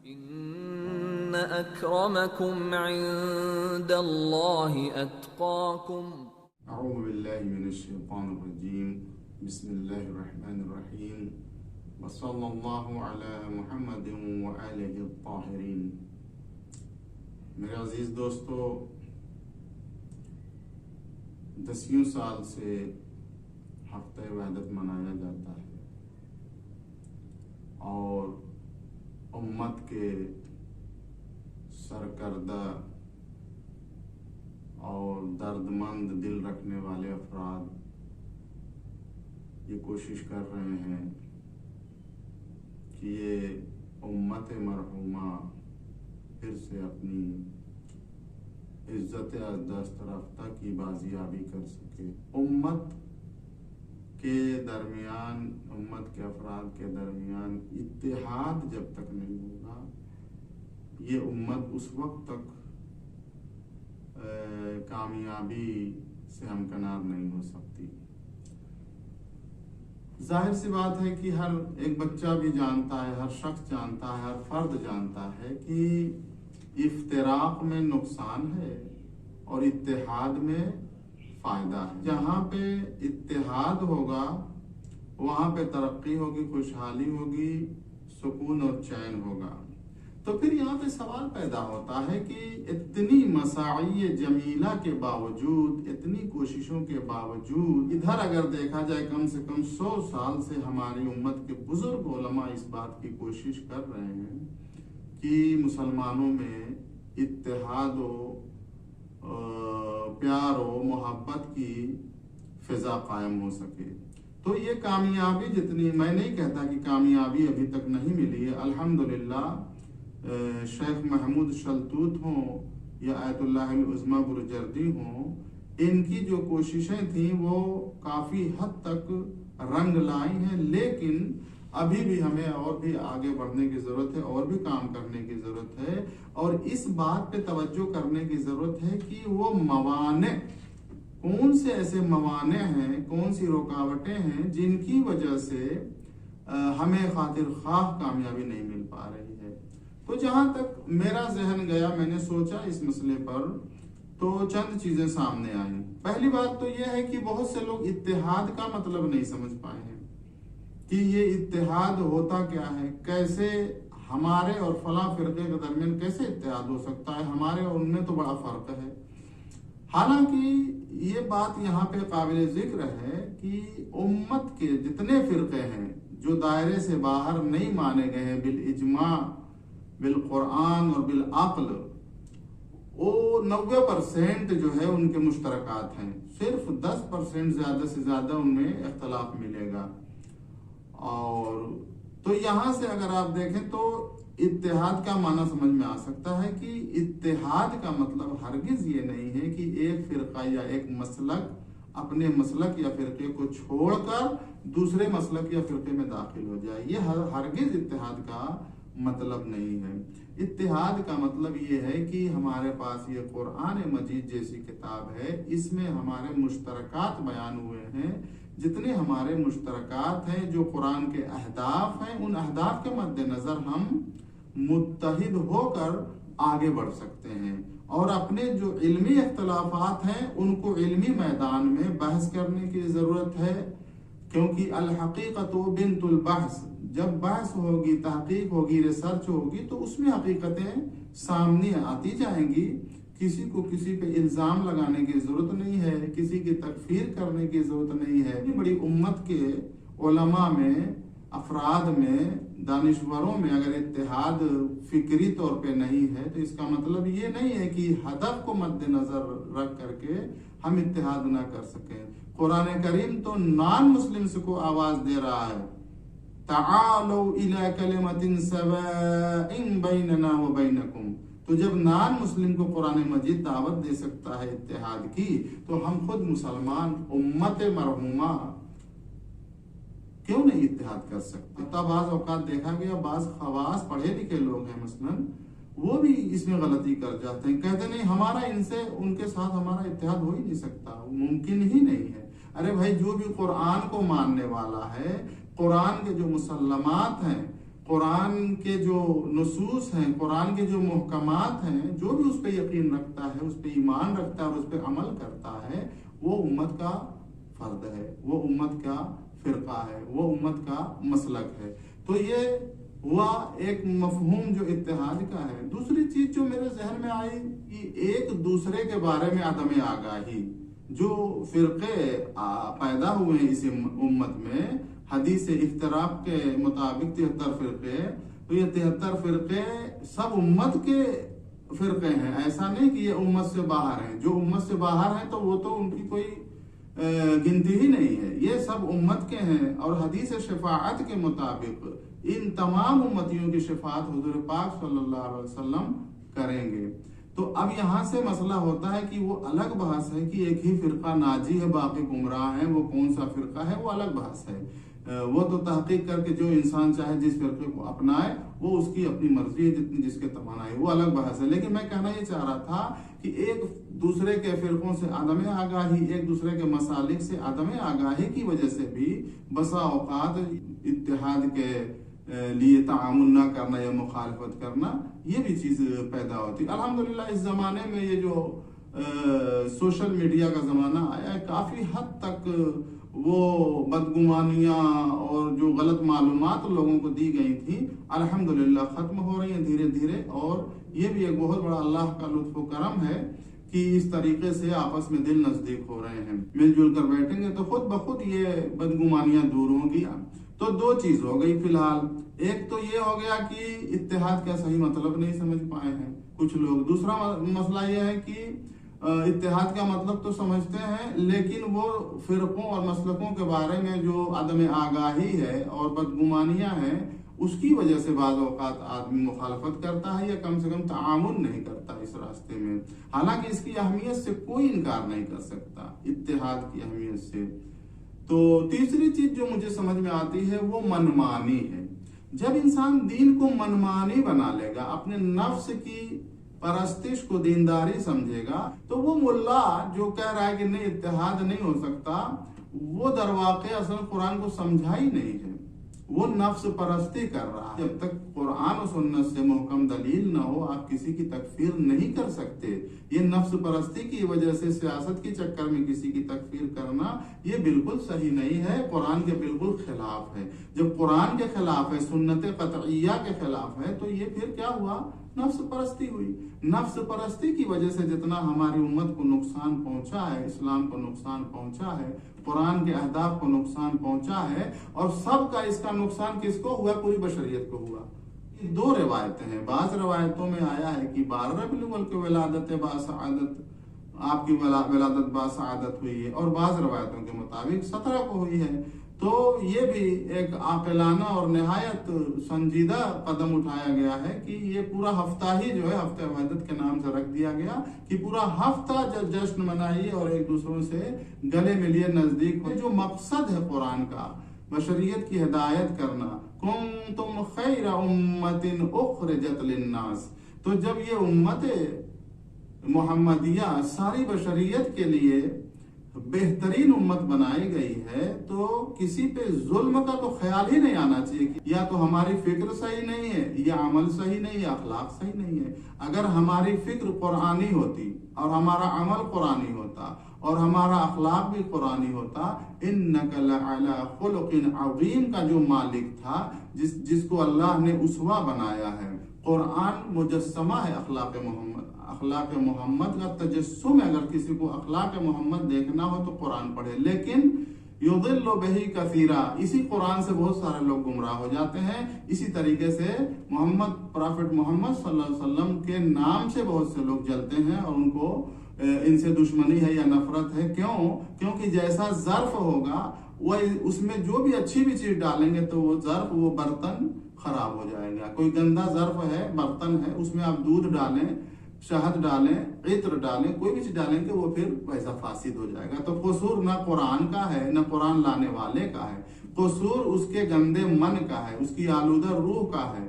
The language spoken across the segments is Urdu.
ان اکرمکم عند اللہ اتقاکم۔ اعوذ باللہ من الشیطان الرجیم، بسم اللہ الرحمن الرحیم، وصلی اللہ علی محمد وآلہ الطاہرین۔ میرے عزیز دوستو، 10 سال سے ہفتہ وحدت منایا جاتا ہے اور امت کے سرکردہ اور درد مند دل رکھنے والے افراد یہ کوشش کر رہے ہیں کہ یہ امت مرحومہ پھر سے اپنی عزت دست رفتہ کی بازیابی کر سکے۔ امت کے درمیان، امت کے افراد کے درمیان اتحاد جب تک نہیں ہوگا، یہ امت اس وقت تک کامیابی سے ہمکنار نہیں ہو سکتی۔ ظاہر سی بات ہے کہ ہر ایک بچہ بھی جانتا ہے، ہر شخص جانتا ہے، ہر فرد جانتا ہے کہ افتراق میں نقصان ہے اور اتحاد میں فائدہ ہے۔ جہاں پہ اتحاد ہوگا وہاں پہ ترقی ہوگی، خوشحالی ہوگی، سکون اور چین ہوگا۔ تو پھر یہاں پہ سوال پیدا ہوتا ہے کہ اتنی مساعی جمیلہ کے باوجود، اتنی کوششوں کے باوجود، ادھر اگر دیکھا جائے کم سے کم 100 سال سے ہماری امت کے بزرگ علماء اس بات کی کوشش کر رہے ہیں کہ مسلمانوں میں اتحاد و پیار و محبت کی فضا قائم ہو سکے۔ تو یہ کامیابی جتنی، میں نہیں کہتا کہ کامیابی ابھی تک نہیں ملی ہے، الحمدللہ شیخ محمود شلتوت ہوں یا آیت اللہ العظمی برجردی ہوں، ان کی جو کوششیں تھیں وہ کافی حد تک رنگ لائی ہیں، لیکن ابھی بھی ہمیں اور بھی آگے بڑھنے کی ضرورت ہے، اور بھی کام کرنے کی ضرورت ہے، اور اس بات پہ توجہ کرنے کی ضرورت ہے کہ وہ موانع، کون سے ایسے موانع ہیں، کون سی رکاوٹیں ہیں جن کی وجہ سے ہمیں خاطر خواہ کامیابی نہیں مل پا رہی ہے۔ تو جہاں تک میرا ذہن گیا، میں نے سوچا اس مسئلے پر، تو چند چیزیں سامنے آئیں۔ پہلی بات تو یہ ہے کہ بہت سے لوگ اتحاد کا مطلب نہیں سمجھ پائے ہیں کہ یہ اتحاد ہوتا کیا ہے، کیسے ہمارے اور فلاں فرقے کے درمیان کیسے اتحاد ہو سکتا ہے، ہمارے اور ان میں تو بڑا فرق ہے۔ حالانکہ یہ بات یہاں پہ قابل ذکر ہے کہ امت کے جتنے فرقے ہیں جو دائرے سے باہر نہیں مانے گئے ہیں بالاجماع، بالقرآن اور بالعقل، وہ 90% جو ہے ان کے مشترکات ہیں، صرف 10% زیادہ سے زیادہ ان میں اختلاف ملے گا۔ اور تو یہاں سے اگر آپ دیکھیں تو اتحاد کا معنی سمجھ میں آ سکتا ہے کہ اتحاد کا مطلب ہرگز یہ نہیں ہے کہ ایک فرقہ یا ایک مسلک اپنے مسلک یا فرقے کو چھوڑ کر دوسرے مسلک یا فرقے میں داخل ہو جائے، یہ ہرگز اتحاد کا مطلب نہیں ہے۔ اتحاد کا مطلب یہ ہے کہ ہمارے پاس یہ قرآن مجید جیسی کتاب ہے، اس میں ہمارے مشترکات بیان ہوئے ہیں، جتنے ہمارے مشترکات ہیں، جو قرآن کے اہداف ہیں، ان اہداف کے مد نظر ہم متحد ہو کر آگے بڑھ سکتے ہیں، اور اپنے جو علمی اختلافات ہیں ان کو علمی میدان میں بحث کرنے کی ضرورت ہے، کیونکہ الحقیقت بنت البحث، جب بحث ہوگی، تحقیق ہوگی، ریسرچ ہوگی تو اس میں حقیقتیں سامنے آتی جائیں گی۔ کسی کو کسی پہ الزام لگانے کی ضرورت نہیں ہے، کسی کی تکفیر کرنے کی ضرورت نہیں ہے۔ بڑی امت کے علماء میں، افراد میں، دانشوروں میں اگر اتحاد فکری طور پہ نہیں ہے تو اس کا مطلب یہ نہیں ہے کہ ہدف کو مد نظر رکھ کر کے ہم اتحاد نہ کر سکیں۔ قرآن کریم تو نان مسلمز کو آواز دے رہا ہے، تعالوا الی کلمۃ سواء بیننا وبینکم۔ تو جب نان مسلم کو قرآن مجید دعوت دے سکتا ہے اتحاد کی، تو ہم خود مسلمان امت مرحومہ کیوں نہیں اتحاد کر سکتے؟ بعض اوقات دیکھا گیا بعض خواص پڑھے لکھے لوگ ہیں مثلاً، وہ بھی اس میں غلطی کر جاتے ہیں، کہتے نہیں ہمارا ان کے ساتھ ہمارا اتحاد ہو ہی نہیں سکتا، ممکن ہی نہیں ہے۔ ارے بھائی، جو بھی قرآن کو ماننے والا ہے، قرآن کے جو مسلمات ہیں، قرآن کے جو نصوص ہیں، قرآن کے جو محکمات ہیں، جو بھی اس پہ یقین رکھتا ہے، اس پہ ایمان رکھتا ہے اور اس پہ عمل کرتا ہے، وہ امت کا فرد ہے، وہ امت کا فرقہ ہے، وہ امت کا مسلک ہے۔ تو یہ ہوا ایک مفہوم جو اتحاد کا ہے۔ دوسری چیز جو میرے ذہن میں آئی کہ ایک دوسرے کے بارے میں عدم آگاہی، جو فرقے پیدا ہوئے ہیں اس امت میں، حدیث افتراق کے مطابق 73 فرقے، تو یہ 73 فرقے سب امت کے فرقے ہیں، ایسا نہیں کہ یہ امت سے باہر ہیں۔ جو امت سے باہر ہیں تو وہ تو ان کی کوئی گنتی ہی نہیں ہے، یہ سب امت کے ہیں۔ اور حدیث شفاعت کے مطابق ان تمام امتیوں کی شفاعت حضور پاک صلی اللہ علیہ وسلم کریں گے۔ تو اب یہاں سے مسئلہ ہوتا ہے کہ وہ الگ بحث ہے کہ ایک ہی فرقہ ناجی ہے، باقی گمراہ ہیں، وہ کون سا فرقہ ہے، وہ الگ بحث ہے۔ وہ تو تحقیق کر کے جو انسان چاہے جس فرقے کو اپنائے، وہ اس کی اپنی مرضی ہے، جتنی جس کے تمنا ہے، وہ الگ بحث ہے۔ لیکن میں کہنا یہ چاہ رہا تھا کہ ایک دوسرے کے فرقوں سے عدم آگاہی، ایک دوسرے کے مسالک سے عدم آگاہی کی وجہ سے بھی بسا اوقات اتحاد کے لیے تعامل نہ کرنا یا مخالفت کرنا، یہ بھی چیز پیدا ہوتی۔ الحمدللہ اس زمانے میں یہ جو سوشل میڈیا کا زمانہ آیا ہے، کافی حد تک وہ بدگمانیاں اور جو غلط معلومات لوگوں کو دی گئی تھیں، الحمدللہ ختم ہو رہی ہیں دھیرے دھیرے۔ اور یہ بھی ایک بہت بڑا اللہ کا لطف و کرم ہے کہ اس طریقے سے آپس میں دل نزدیک ہو رہے ہیں، مل جل کر بیٹھیں گے تو خود بخود یہ بدگمانیاں دور ہوں گی۔ تو دو چیز ہو گئی فی الحال، ایک تو یہ ہو گیا کہ اتحاد کا صحیح مطلب نہیں سمجھ پائے ہیں کچھ لوگ۔ دوسرا مسئلہ یہ ہے کہ اتحاد کا مطلب تو سمجھتے ہیں، لیکن وہ فرقوں اور مسلکوں کے بارے میں جو عدم آگاہی ہے اور بدگمانیاں ہیں، اس کی وجہ سے بعض اوقات آدمی مخالفت کرتا ہے یا کم سے کم تعامل نہیں کرتا اس راستے میں، حالانکہ اس کی اہمیت سے کوئی انکار نہیں کر سکتا، اتحاد کی اہمیت سے۔ تو تیسری چیز جو مجھے سمجھ میں آتی ہے وہ منمانی ہے۔ جب انسان دین کو منمانی بنا لے گا، اپنے نفس کی پرستش کو دینداری سمجھے گا، تو وہ ملا جو کہہ رہا ہے کہ نہیں اتحاد نہیں ہو سکتا، وہ در واقع اصل قرآن کو سمجھا ہی نہیں ہے، وہ نفس پرستی کر رہا ہے۔ جب تک قرآن و سنت سے محکم دلیل نہ ہو، آپ کسی کی تکفیر نہیں کر سکتے۔ یہ نفس پرستی کی وجہ سے سیاست کے چکر میں کسی کی تکفیر کرنا یہ بالکل صحیح نہیں ہے، قرآن کے بالکل خلاف ہے۔ جب قرآن کے خلاف ہے، سنت قطعیہ کے خلاف ہے، تو یہ پھر کیا ہوا؟ نفس پرستی ہوئی۔ نفس پرستی کی وجہ سے جتنا ہماری امت کو نقصان پہنچا ہے، اسلام کو نقصان پہنچا ہے، قرآن کے اہداف کو نقصان پہنچا ہے، اور سب کا اس کا نقصان کس کو ہوا؟ پوری بشریت کو ہوا۔ دو روایتیں ہیں، بعض روایتوں میں آیا ہے کہ 12 ربیع الاول کی ولادت باسعادت، آپ کی ولادت باسعادت ہوئی ہے، اور بعض روایتوں کے مطابق 17 کو ہوئی ہے۔ تو یہ بھی ایک عاقلانہ اور نہایت سنجیدہ قدم اٹھایا گیا ہے کہ یہ پورا ہفتہ ہی جو ہے ہفتہ وحدت کے نام سے رکھ دیا گیا کہ پورا ہفتہ جشن منائیے اور ایک دوسروں سے گلے ملیے، نزدیک ہو۔ جو مقصد ہے قرآن کا، بشریت کی ہدایت کرنا، کنتم خیر امت اخرجت للناس، تو جب یہ امت محمدیہ ساری بشریت کے لیے بہترین امت بنائی گئی ہے، تو کسی پہ ظلم کا تو خیال ہی نہیں آنا چاہیے کہ یا تو ہماری فکر صحیح نہیں ہے، یا عمل صحیح نہیں ہے، اخلاق صحیح نہیں ہے۔ اگر ہماری فکر قرآنی ہوتی اور ہمارا عمل قرآنی ہوتا اور ہمارا اخلاق بھی قرآنی ہوتا، انک لعلی خلق عظیم کا جو مالک تھا، جس کو اللہ نے اسوہ بنایا ہے، قرآن مجسمہ ہے اخلاق محمد، اخلاق محمد کا تجسم ہے۔ اگر کسی کو اخلاق محمد دیکھنا ہو تو قرآن پڑھے، لیکن یضل بہ کثیرا، اسی قرآن سے بہت سارے لوگ گمراہ ہو جاتے ہیں۔ اسی طریقے سے پرافٹ محمد صلی اللہ علیہ وسلم کے نام سے بہت سے لوگ جلتے ہیں اور ان کو ان سے دشمنی ہے یا نفرت ہے۔ کیونکہ جیسا ظرف ہوگا، وہ اس میں جو بھی اچھی بھی چیز ڈالیں گے تو وہ ظرف، وہ برتن خراب ہو جائے گا۔ کوئی گندا ظرف ہے، برتن ہے، اس میں آپ دودھ ڈالیں، شہد ڈالیں، عطر ڈالیں، کوئی بھی چیز ڈالیں کہ وہ پھر ویسا فاسد ہو جائے گا۔ تو قصور نہ قرآن کا ہے نہ قرآن لانے والے کا ہے، قصور اس کے گندے من کا ہے، اس کی آلودہ روح کا ہے۔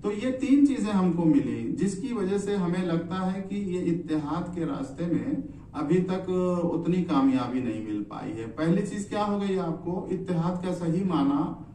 تو یہ تین چیزیں ہم کو ملی، جس کی وجہ سے ہمیں لگتا ہے کہ یہ اتحاد کے راستے میں ابھی تک اتنی کامیابی نہیں مل پائی ہے۔ پہلی چیز کیا ہو گئی آپ کو؟ اتحاد کا صحیح معنی